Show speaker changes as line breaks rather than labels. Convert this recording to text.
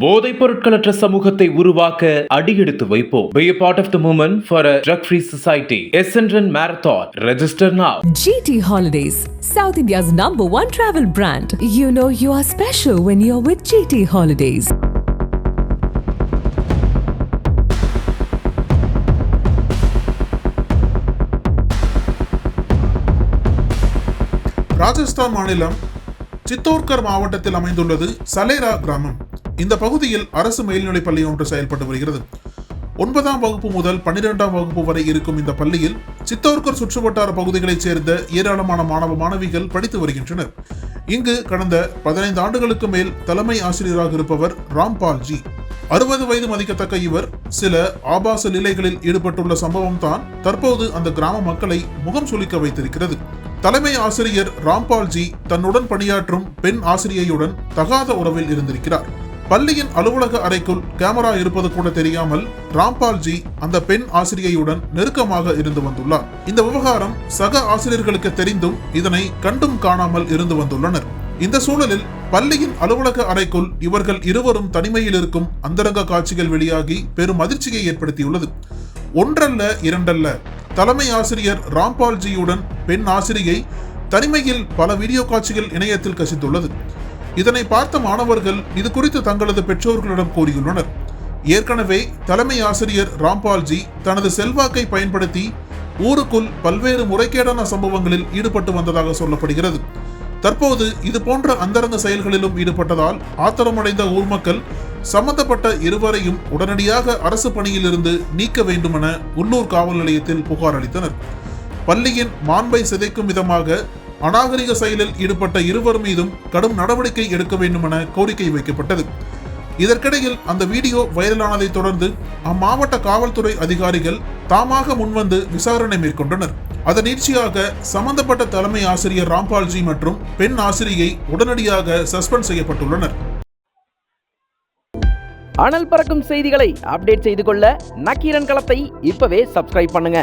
போதைப் பொருட்களற்ற சமூகத்தை உருவாக்க அடியெடுத்து வைப்போம். Be a part of the movement for a drug-free society. Essendon Marathon. Register now.
GT Holidays, South India's #1 travel brand. You know you are special when you're with GT Holidays.
Rajasthan மாநிலம் சித்தோர்கர் மாவட்டத்தில் அமைந்துள்ளது சலேரா கிராமம். இந்த பகுதியில் அரசு மேல்நிலைப் பள்ளி ஒன்று செயல்பட்டு வருகிறது. 9ஆம் வகுப்பு முதல் 12ஆம் வகுப்பு வரை இருக்கும் இந்த பள்ளியில் சித்தோர்கர் சுற்றுவட்டார பகுதிகளைச் சேர்ந்த ஏராளமான மாணவ மாணவிகள் படித்து வருகின்றனர். இங்கு கடந்த 15 ஆண்டுகளுக்கு மேல் தலைமை ஆசிரியராக இருப்பவர் ராம்பால்ஜி. 60 வயது மதிக்கத்தக்க இவர் சில ஆபாச லீலைகளில் ஈடுபட்டுள்ள சம்பவம் தான் தற்போது அந்த கிராம மக்களை முகம் சுளிக்க வைத்திருக்கிறது. தலைமை ஆசிரியர் ராம்பால்ஜி தன்னுடன் பணியாற்றும் பெண் ஆசிரியையுடன் தகாத உறவில் இருந்திருக்கிறார். பள்ளியின் அலுவலக அறைக்குள் கேமரா இருப்பது கூட தெரியாமல் ராம்பால்ஜி அந்த பெண் ஆசிரியையுடன் நெருக்கமாக இருந்து வந்துள்ளார். இந்த விவகாரம் சக ஆசிரியர்களுக்கு தெரிந்தும் இதனை கண்டும் காணாமல் இருந்து வந்துள்ளனர். இந்த சூழலில் பள்ளியின் அலுவலக அறைக்குள் இவர்கள் இருவரும் தனிமையில் இருக்கும் அந்தரங்க காட்சிகள் வெளியாகி பெரும் அதிர்ச்சியை ஏற்படுத்தியுள்ளது. ஒன்றல்ல இரண்டல்ல, தலைமை ஆசிரியர் ராம்பால்ஜியுடன் பெண் ஆசிரியை தனிமையில் பல வீடியோ காட்சிகள் இணையத்தில் கசிந்துள்ளது. இதனை பார்த்த மாணவர்கள் இது குறித்து தங்களது பெற்றோர்களிடம் கூறியுள்ளனர். ஏற்கனவே தலைமை ஆசிரியர் ராம்பால்ஜி தனது செல்வாக்கை பயன்படுத்தி ஊருக்குள் பல்வேறு முறைகேடான சம்பவங்களில் ஈடுபட்டு வந்ததாக சொல்லப்படுகிறது. தற்போது இது போன்ற அந்தரங்க செயல்களிலும் ஈடுபட்டதால் ஆத்திரமடைந்த ஊர் மக்கள் சம்பந்தப்பட்ட இருவரையும் உடனடியாக அரசு பணியிலிருந்து நீக்க வேண்டுமென உள்ளூர் காவல் நிலையத்தில் புகார் அளித்தனர். பள்ளியின் மாண்பை சிதைக்கும் விதமாக அநாகரிக செயலில் ஈடுபட்ட இருவர் மீதும் கடும் நடவடிக்கை எடுக்க வேண்டுமென கோரிக்கை வைக்கப்பட்டது. இதற்கிடையில் அந்த வீடியோ வைரலானதை தொடர்ந்து அம்மாவட்ட காவல்துறை அதிகாரிகள் தாமாக முன்வந்து விசாரணை மேற்கொண்டனர். அதன் நீட்சியாக சம்பந்தப்பட்ட தலைமை ஆசிரியர் ராம்பால்ஜி மற்றும் பெண் ஆசிரியை உடனடியாக சஸ்பெண்ட் செய்யப்பட்டுள்ளனர்.
அனல் பறக்கும் செய்திகளை அப்டேட் செய்து கொள்ள நக்கீரன் களத்தை இப்பவே சப்ஸ்கிரைப் பண்ணுங்க.